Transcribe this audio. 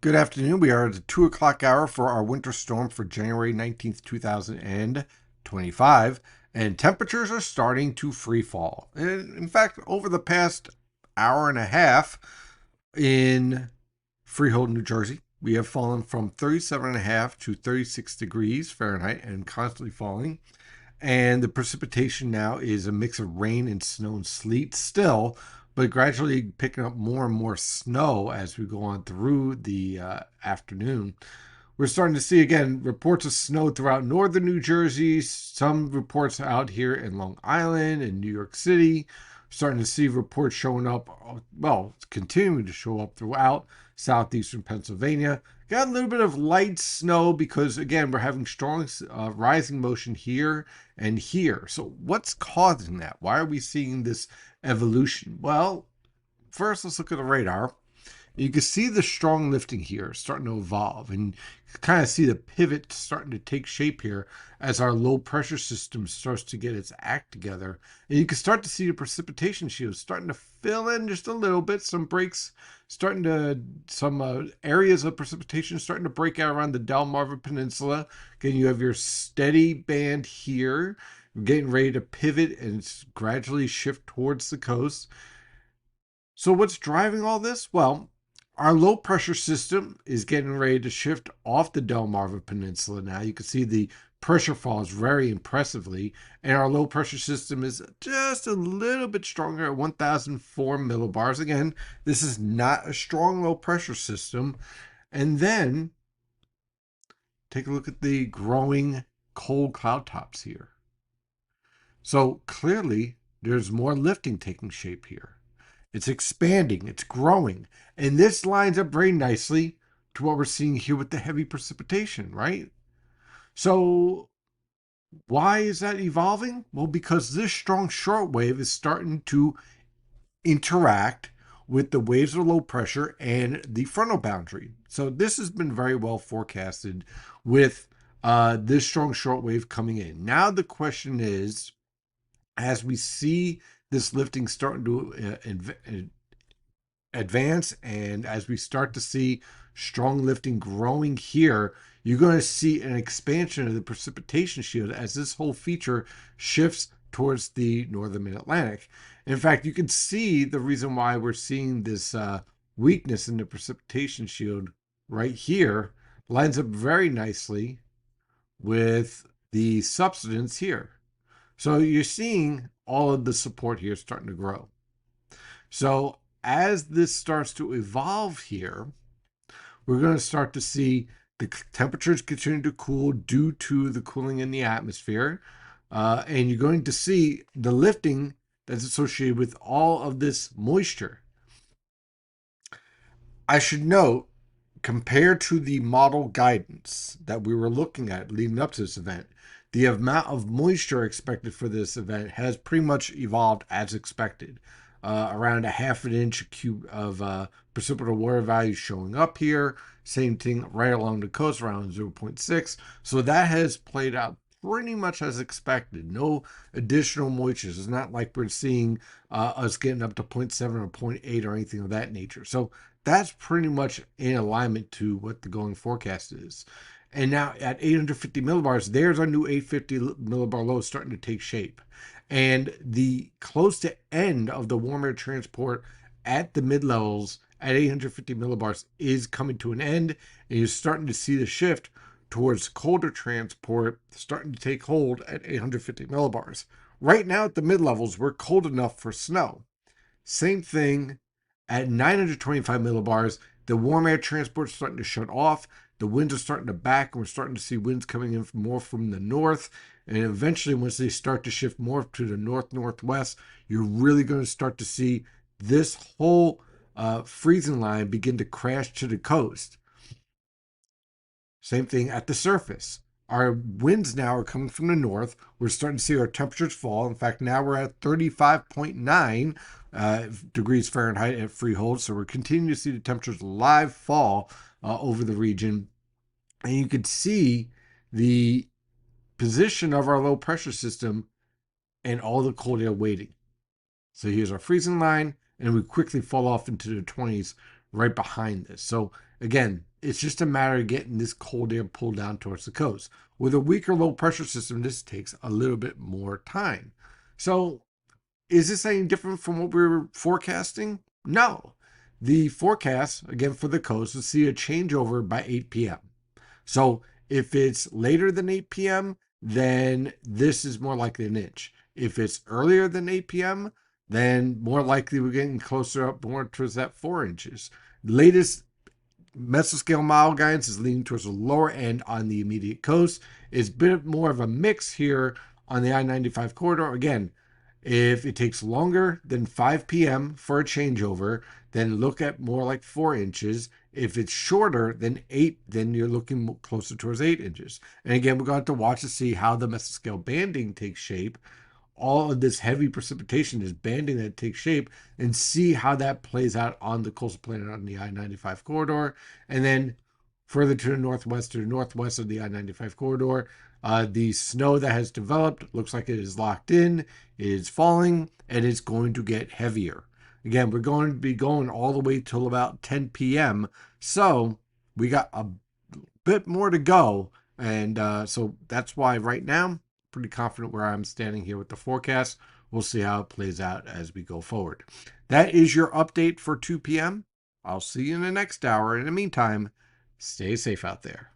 Good afternoon. We are at the 2 o'clock hour for our winter storm for January 19th, 2025, and temperatures are starting to free fall. In fact, over the past hour and a half in Freehold, New Jersey, we have fallen from 37.5 to 36 degrees Fahrenheit and constantly falling. And the precipitation now is a mix of rain and snow and sleet still, but gradually picking up more and more snow as we go on through the afternoon. We're starting to see again reports of snow throughout northern New Jersey, some reports out here in Long Island and New York City. Starting to see reports showing up, well, continuing to show up throughout southeastern Pennsylvania. Got a little bit of light snow because, again, we're having strong rising motion here and here. So, what's causing that? Why are we seeing this evolution? Well, first, let's look at the radar. You can see the strong lifting here starting to evolve, and you kind of see the pivot starting to take shape here as our low pressure system starts to get its act together. And you can start to see the precipitation shield starting to fill in just a little bit. Some breaks starting to, some areas of precipitation starting to break out around the Delmarva Peninsula. Again, you have your steady band here, getting ready to pivot and gradually shift towards the coast. So, what's driving all this? Well, our low pressure system is getting ready to shift off the Delmarva Peninsula now. You can see the pressure falls very impressively, and our low pressure system is just a little bit stronger at 1004 millibars. Again, this is not a strong low pressure system. And then take a look at the growing cold cloud tops here. So clearly, there's more lifting taking shape here. It's expanding, it's growing. And this lines up very nicely to what we're seeing here with the heavy precipitation, right? So, why is that evolving? Well, because this strong short wave is starting to interact with the waves of low pressure and the frontal boundary. So, this has been very well forecasted with this strong short wave coming in. Now, the question is, as we see this lifting starting to advance, and as we start to see strong lifting growing here, you're going to see an expansion of the precipitation shield as this whole feature shifts towards the northern mid-Atlantic. In fact, you can see the reason why we're seeing this weakness in the precipitation shield right here lines up very nicely with the subsidence here. So you're seeing all of the support here starting to grow. So as this starts to evolve here, we're going to start to see the temperatures continue to cool due to the cooling in the atmosphere. And you're going to see the lifting that's associated with all of this moisture. I should note, compared to the model guidance that we were looking at leading up to this event, the amount of moisture expected for this event has pretty much evolved as expected. Around a half an inch cube of precipitable water value showing up here. Same thing right along the coast, around 0.6. So that has played out pretty much as expected. No additional moisture. It's not like we're seeing us getting up to 0.7 or 0.8 or anything of that nature. So that's pretty much in alignment to what the going forecast is. And now at 850 millibars, there's our new 850 millibar low starting to take shape. And the close to end of the warm air transport at the mid levels at 850 millibars is coming to an end. And you're starting to see the shift towards colder transport starting to take hold at 850 millibars. Right now at the mid levels, we're cold enough for snow. Same thing at 925 millibars. The warm air transport is starting to shut off. The winds are starting to back, and we're starting to see winds coming in more from the north. And eventually, once they start to shift more to the north-northwest, you're really going to start to see this whole freezing line begin to crash to the coast. Same thing at the surface. Our winds now are coming from the north. We're starting to see our temperatures fall. In fact, now we're at 35.9 degrees Fahrenheit at Freehold. So we're continuing to see the temperatures live fall over the region. And you can see the position of our low pressure system and all the cold air waiting. So here's our freezing line, and we quickly fall off into the 20s right behind this. So Again, it's just a matter of getting this cold air pulled down towards the coast. With a weaker low pressure system, this takes a little bit more time. So, is this any different from what we were forecasting? No. The forecast, again, for the coast, will see a changeover by 8 p.m. So, if it's later than 8 p.m., then this is more likely an inch. If it's earlier than 8 p.m., then more likely we're getting closer up more towards that 4 inches. Latest mesoscale model guidance is leaning towards the lower end on the immediate coast. It's a bit more of a mix here on the I-95 corridor. Again, if it takes longer than 5 p.m. for a changeover, then look at more like 4 inches. If it's shorter than 8, then you're looking closer towards 8 inches. And again, we're going to have to watch to see how the mesoscale banding takes shape. All of this heavy precipitation is banding that takes shape, and see how that plays out on the coastal plain on the I-95 corridor. And then further to the northwest of the I-95 corridor, the snow that has developed looks like it is locked in, it is falling, and it's going to get heavier. Again, we're going to be going all the way till about 10 p.m. So we got a bit more to go. And so that's why right now, pretty confident where I'm standing here with the forecast. We'll see how it plays out as we go forward. That is your update for 2 p.m. I'll see you in the next hour. In the meantime, stay safe out there.